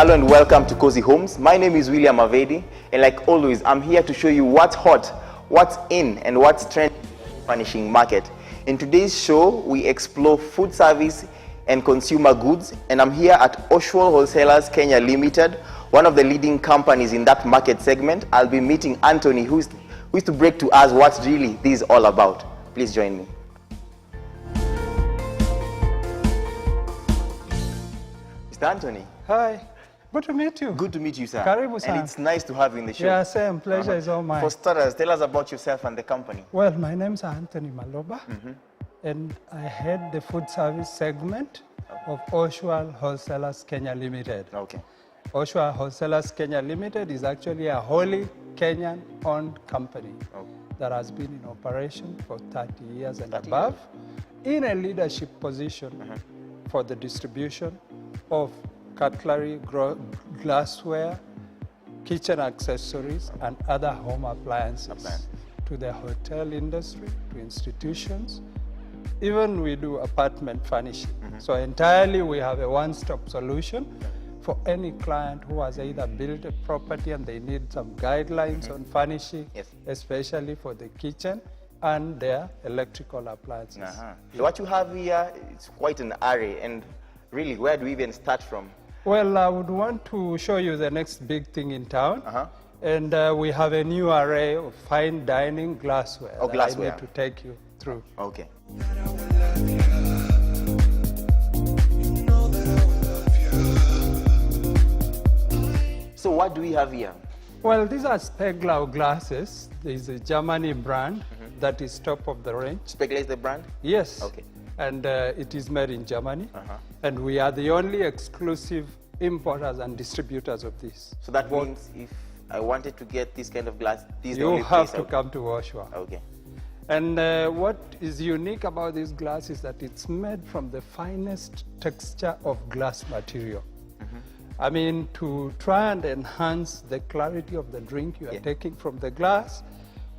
Hello and welcome to Cozy Homes. My name is William Avedi, and like always, I'm here to show you what's hot, what's in, and what's trending in the furnishing market. In today's show, we explore food service and consumer goods, and I'm here at Oshwal Wholesalers Kenya Limited, one of the leading companies in that market segment. I'll be meeting Anthony, who is to break to us what's really this all about. Please join me. Mr. Anthony. Hi. Good to meet you. Good to meet you, sir. Karibu sana. And it's nice to have you in the show. Yeah, same. Pleasure is all mine. For starters, tell us about yourself and the company. Well, my name's Anthony Maloba, and I head the food service segment of Oshwal Wholesalers Kenya Limited. Okay. Oshwal Wholesalers Kenya Limited is actually a wholly Kenyan-owned company that has been in operation for 30 years and above in a leadership position for the distribution of cutlery, glassware, kitchen accessories, and other home appliances to the hotel industry, to institutions. Even we do apartment furnishing. So entirely we have a one-stop solution for any client who has either built a property and they need some guidelines on furnishing, especially for the kitchen and their electrical appliances. So what you have here, it's quite an array, and really, where do we even start from? Well, I would want to show you the next big thing in town. And we have a new array of fine dining glassware that I need to take you through. Okay. So what do we have here? Well, these are Speglau glasses. There's a Germany brand that is top of the range. Speglau is the brand? Yes. Okay. And it is made in Germany. And we are the only exclusive importers and distributors of this. So that means if I wanted to get this kind of glass, this you have to come to Oshawa. Okay. And what is unique about this glass is that it's made from the finest texture of glass material. I mean, to try and enhance the clarity of the drink you are taking from the glass,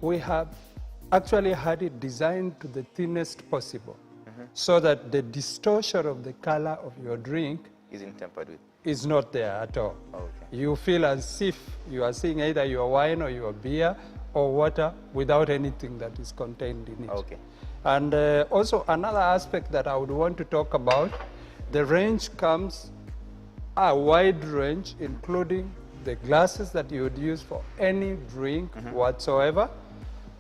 we have actually had it designed to the thinnest possible, so that the distortion of the color of your drink isn't tampered with. Is not there at all. Okay. You feel as if you are seeing either your wine or your beer or water without anything that is contained in it. Okay. And also another aspect that I would want to talk about, the range comes a wide range, including the glasses that you would use for any drink whatsoever,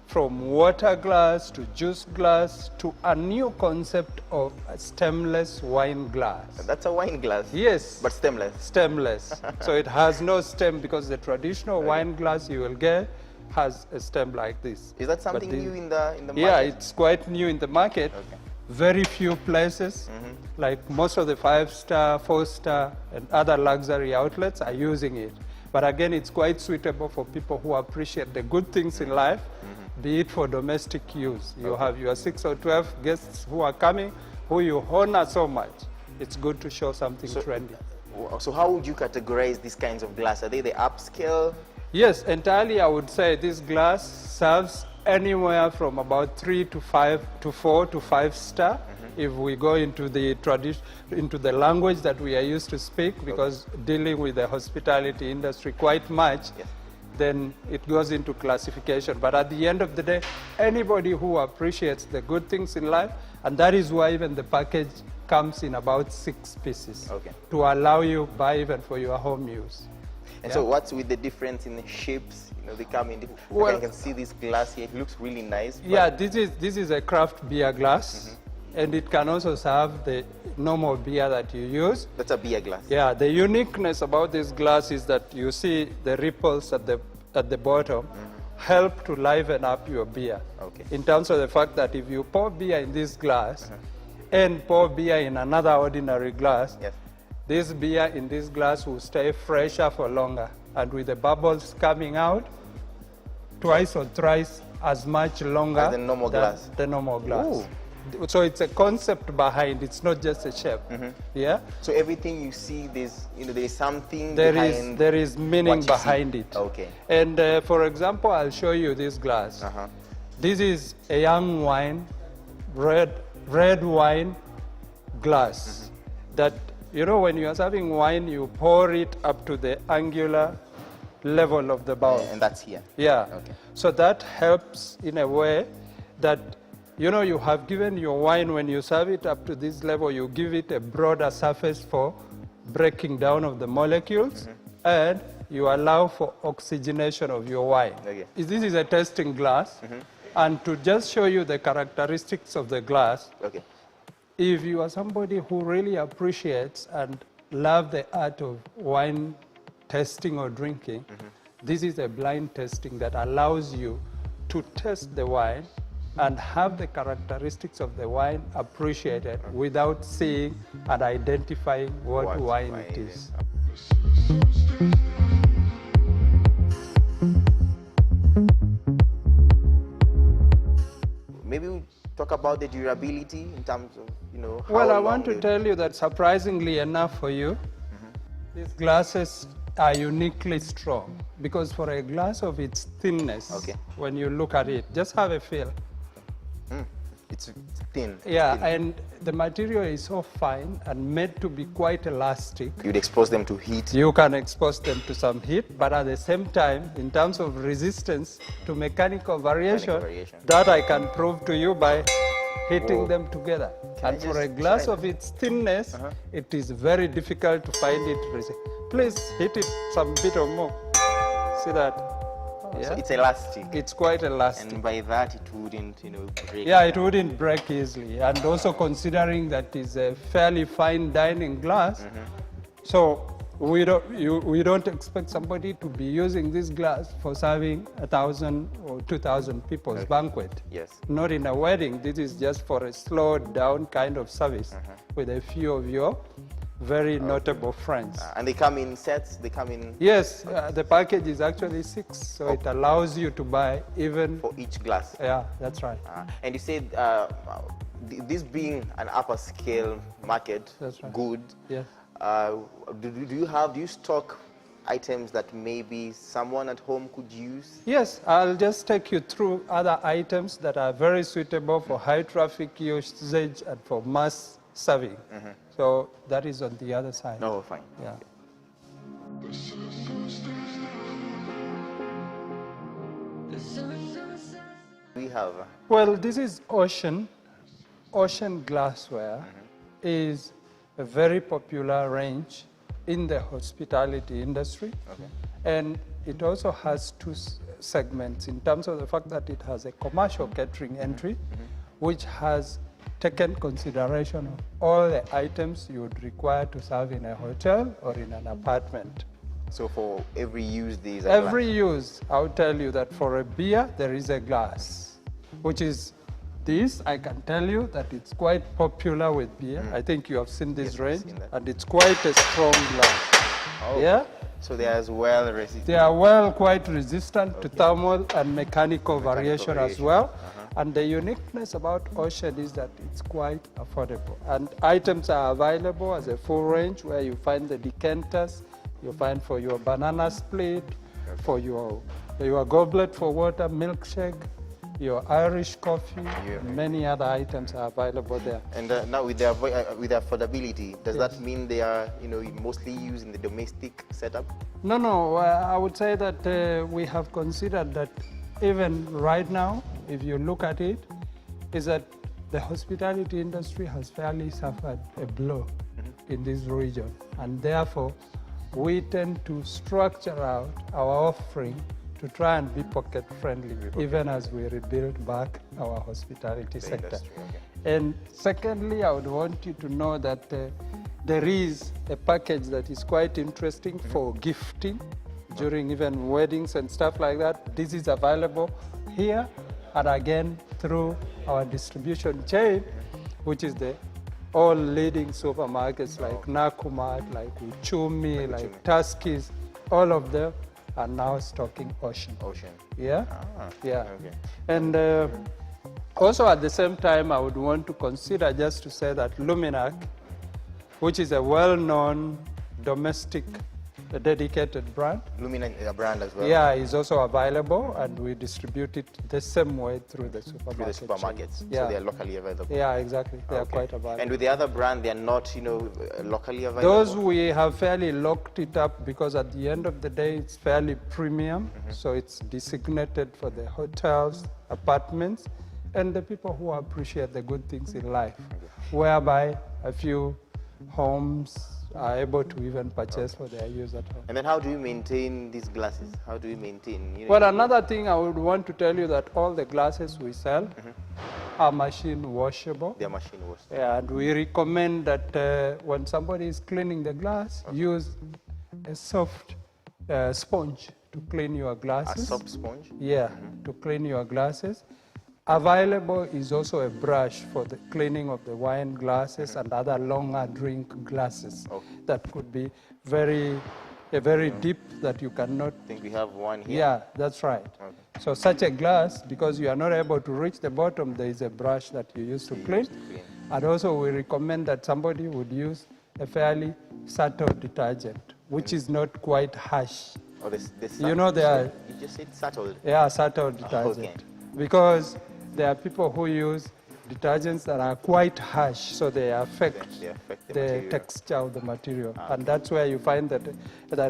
from water glass to juice glass to a new concept of a stemless wine glass. That's a wine glass? Yes. But stemless? Stemless. So it has no stem, because the traditional wine glass you will get has a stem like this. Is that something new in the market? Yeah, it's quite new in the market. Okay. Very few places, like most of the 5-star, 4-star, and other luxury outlets are using it. But again, it's quite suitable for people who appreciate the good things in life, be it for domestic use. You have your 6 or 12 guests who are coming, who you honor so much. It's good to show something trendy. So how would you categorize these kinds of glass? Are they the upscale? Yes, entirely I would say this glass serves anywhere from about 3 to 5 to 4 to 5 star. If we go into the into the language that we are used to speak, because dealing with the hospitality industry quite much, then it goes into classification. But at the end of the day, anybody who appreciates the good things in life, and that is why even the package comes in about 6 pieces to allow you buy even for your home use. And so what's with the difference in the shapes? You know, they come in different. Well, I can see this glass here. It looks really nice. Yeah, this is a craft beer glass. And it can also serve the normal beer that you use. That's a beer glass. Yeah, the uniqueness about this glass is that you see the ripples at the bottom help to liven up your beer. In terms of the fact that if you pour beer in this glass and pour beer in another ordinary glass, this beer in this glass will stay fresher for longer, and with the bubbles coming out twice or thrice as much longer as the normal glass. The normal glass. So it's a concept behind. It's not just a shape. Yeah. So everything you see, there's something behind. There is meaning behind it. Okay. And for example, I'll show you this glass. This is a young wine, red wine glass that you know, when you are serving wine, you pour it up to the angular level of the bowl. And that's here. Yeah. Okay. So that helps in a way that, you know, you have given your wine, when you serve it up to this level, you give it a broader surface for breaking down of the molecules, and you allow for oxygenation of your wine. Okay. This is a tasting glass, and to just show you the characteristics of the glass, Okay. if you are somebody who really appreciates and love the art of wine tasting or drinking, this is a blind tasting that allows you to taste the wine and have the characteristics of the wine appreciated without seeing and identifying what wine it is. Maybe we talk about the durability in terms of, you know, how Well, I long want to tell you that surprisingly enough for you, these glasses are uniquely strong, because for a glass of its thinness, when you look at it, just have a feel. It's thin. Yeah, thin. and the material is so fine and made to be quite elastic. You'd expose them to heat. You can expose them to some heat, but at the same time, in terms of resistance to mechanical variation, that I can prove to you by hitting them together. And for a glass of its thinness, it is very difficult to find it resistant. Please hit it some bit or more. See that? So it's elastic. It's quite elastic. And by that, it wouldn't, you know, break. Yeah, it wouldn't break easily. And also considering that it's a fairly fine dining glass, so we don't expect somebody to be using this glass for serving 1,000 or 2,000 people's banquet. Yes. Not in a wedding. This is just for a slowed down kind of service with a few of your very notable friends. And they come in sets? They come in? Yes, the package is actually 6, so it allows you to buy even... For each glass? Yeah, that's right. And you said this being an upper scale market, that's right. Good, yes. Do you stock items that maybe someone at home could use? Yes, I'll just take you through other items that are very suitable for high traffic usage and for mass serving. So that is on the other side. Oh, fine. Yeah. We have. Well, this is Ocean. Ocean glassware is a very popular range in the hospitality industry. And it also has two segments in terms of the fact that it has a commercial catering entry, which has taken consideration of all the items you would require to serve in a hotel or in an apartment. So for every use, there is a Every glass. use, I'll tell you that for a beer, there is a glass, which is this. I can tell you that it's quite popular with beer. I think you have seen this range, and it's quite a strong glass. Yeah? So they are as well resistant. They are quite resistant to thermal and mechanical variation as well. And the uniqueness about Ocean is that it's quite affordable. And items are available as a full range, where you find the decanters, you find for your banana split, for your goblet for water, milkshake, your Irish coffee, many other items are available there. And now with the affordability, does that mean they are, you know, mostly used in the domestic setup? No. I would say that we have considered that even right now, if you look at it, is that the hospitality industry has fairly suffered a blow in this region. And therefore, we tend to structure out our offering to try and be pocket friendly, even as we rebuild back our hospitality sector. Industry, And secondly, I would want you to know that there is a package that is quite interesting for gifting during even weddings and stuff like that. This is available here, and again through our distribution chain, which is the all leading supermarkets like Nakumatt, like Uchumi, like Tuskys, all of them are now stocking Ocean. Yeah? Yeah. And also at the same time, I would want to consider just to say that Luminac, which is a well-known domestic a dedicated brand. Lumina is a brand as well? Yeah, is also available, and we distribute it the same way through the supermarket. Through the supermarkets, Yeah. so they are locally available? Yeah, exactly. They are quite available. And with the other brand, they are not, locally available? Those we have fairly locked it up because at the end of the day, it's fairly premium. So it's designated for the hotels, apartments, and the people who appreciate the good things in life, whereby a few homes are able to even purchase for their use at home. And then how do you maintain these glasses? How do you maintain? Well, another thing I would want to tell you that all the glasses we sell are machine washable. They are machine washed. Yeah, and we recommend that when somebody is cleaning the glass, use a soft sponge to clean your glasses. A soft sponge? Yeah, to clean your glasses. Available is also a brush for the cleaning of the wine glasses and other longer drink glasses that could be very deep that you cannot. I think we have one here. Yeah, that's right. So such a glass, because you are not able to reach the bottom, there is a brush that you use to clean. And also we recommend that somebody would use a fairly subtle detergent, which is not quite harsh. Oh, this You know, they are. You just said subtle. Yeah, subtle detergent. Because there are people who use detergents that are quite harsh, so they affect the texture of the material. And that's where you find that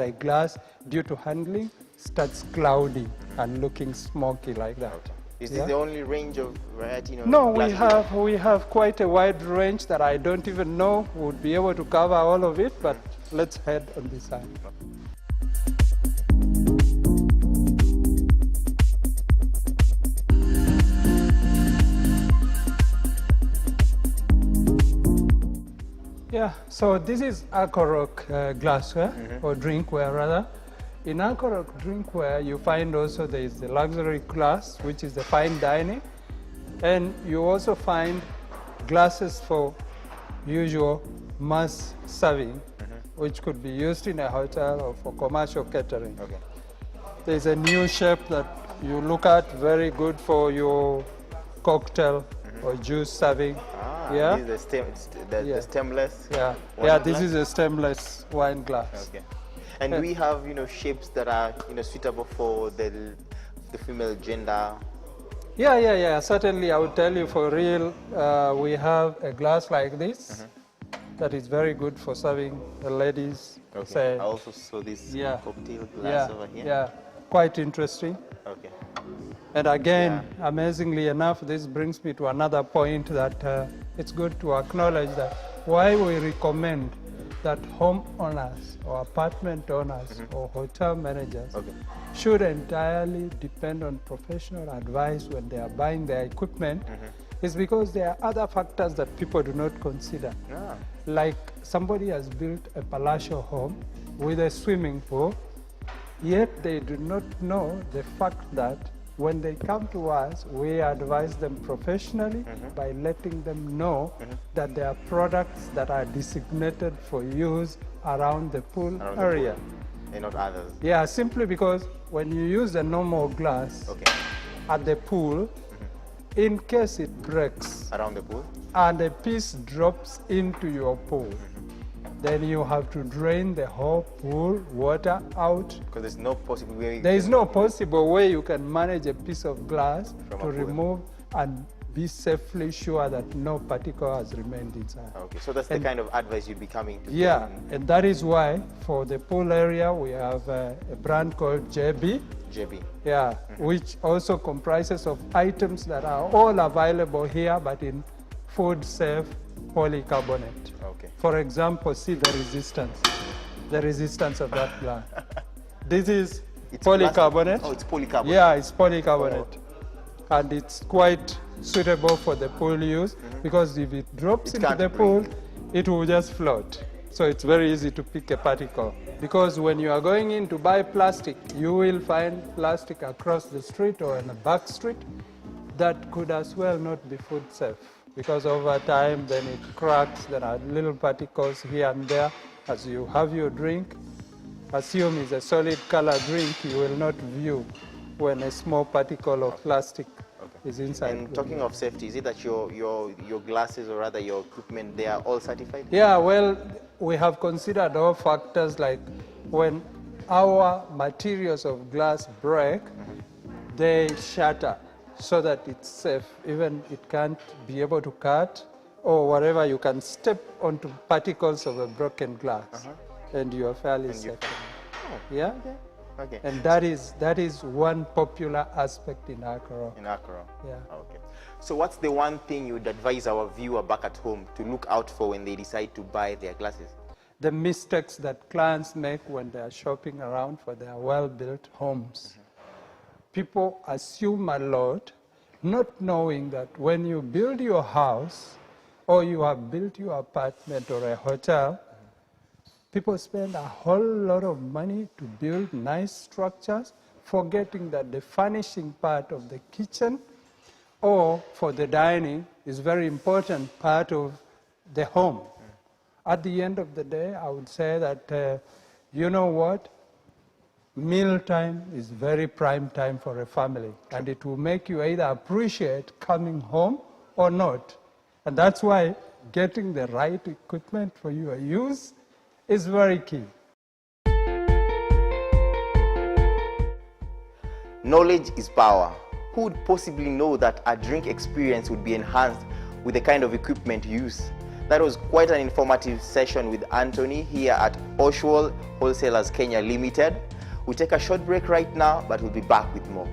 a glass, due to handling, starts cloudy and looking smoky like that. Is this the only range of variety? No, we have quite a wide range that I don't even know would be able to cover all of it, but let's head on this side. Yeah, so this is Akorok glassware, or drinkware rather. In Akorok drinkware, you find also there is the luxury glass, which is the fine dining. And you also find glasses for usual mass serving, which could be used in a hotel or for commercial catering. There's a new shape that you look at, very good for your cocktail or juice serving. Yeah. This is the stemless. Yeah, this is a stemless wine glass. And we have, shapes that are, suitable for the female gender. Yeah. Certainly, I would tell you for real, we have a glass like this that is very good for serving the ladies. I also saw this cocktail glass over here. Yeah, quite interesting. And again, amazingly enough, this brings me to another point that it's good to acknowledge that why we recommend that homeowners or apartment owners or hotel managers should entirely depend on professional advice when they are buying their equipment is because there are other factors that people do not consider. Like somebody has built a palatial home with a swimming pool, yet they do not know the fact that when they come to us, we advise them professionally by letting them know that there are products that are designated for use around the pool area. And not others. Yeah, simply because when you use a normal glass at the pool, in case it breaks around the pool and a piece drops into your pool, then you have to drain the whole pool water out. Because there's no possible way. There is no possible way you can manage a piece of glass to remove and be safely sure that no particle has remained inside. So that's the kind of advice you'd be coming to. Yeah, and that is why for the pool area we have a brand called JB. Yeah, which also comprises of items that are all available here, but in food-safe polycarbonate. For example, see the resistance of that glass. This is polycarbonate. It's polycarbonate. Yeah, it's polycarbonate. And it's quite suitable for the pool use because if it drops into the pool, it will just float. So it's very easy to pick a particle. Because when you are going in to buy plastic, you will find plastic across the street or in a back street that could as well not be food safe. Because over time, then it cracks, there are little particles here and there. As you have your drink, assume it's a solid color drink, you will not view when a small particle of plastic is inside. And talking of safety, is it that your glasses, or rather your equipment, they are all certified? Yeah, well, we have considered all factors, like when our materials of glass break, they shatter so that it's safe. Even it can't be able to cut or whatever, you can step onto particles of a broken glass and you are fairly safe. Yeah? Okay. And that is one popular aspect in Accra. In Accra. Yeah. Okay. So what's the one thing you would advise our viewer back at home to look out for when they decide to buy their glasses? The mistakes that clients make when they are shopping around for their well-built homes. People assume a lot, not knowing that when you build your house or you have built your apartment or a hotel, people spend a whole lot of money to build nice structures, forgetting that the furnishing part of the kitchen or for the dining is a very important part of the home. At the end of the day, I would say that, you know what? Meal time is very prime time for a family, and it will make you either appreciate coming home or not. And that's why getting the right equipment for your use is very key. Knowledge is power. Who would possibly know that a drink experience would be enhanced with the kind of equipment you use? That was quite an informative session with Anthony here at Oshwal Wholesalers Kenya Limited. We'll take a short break right now, but we'll be back with more.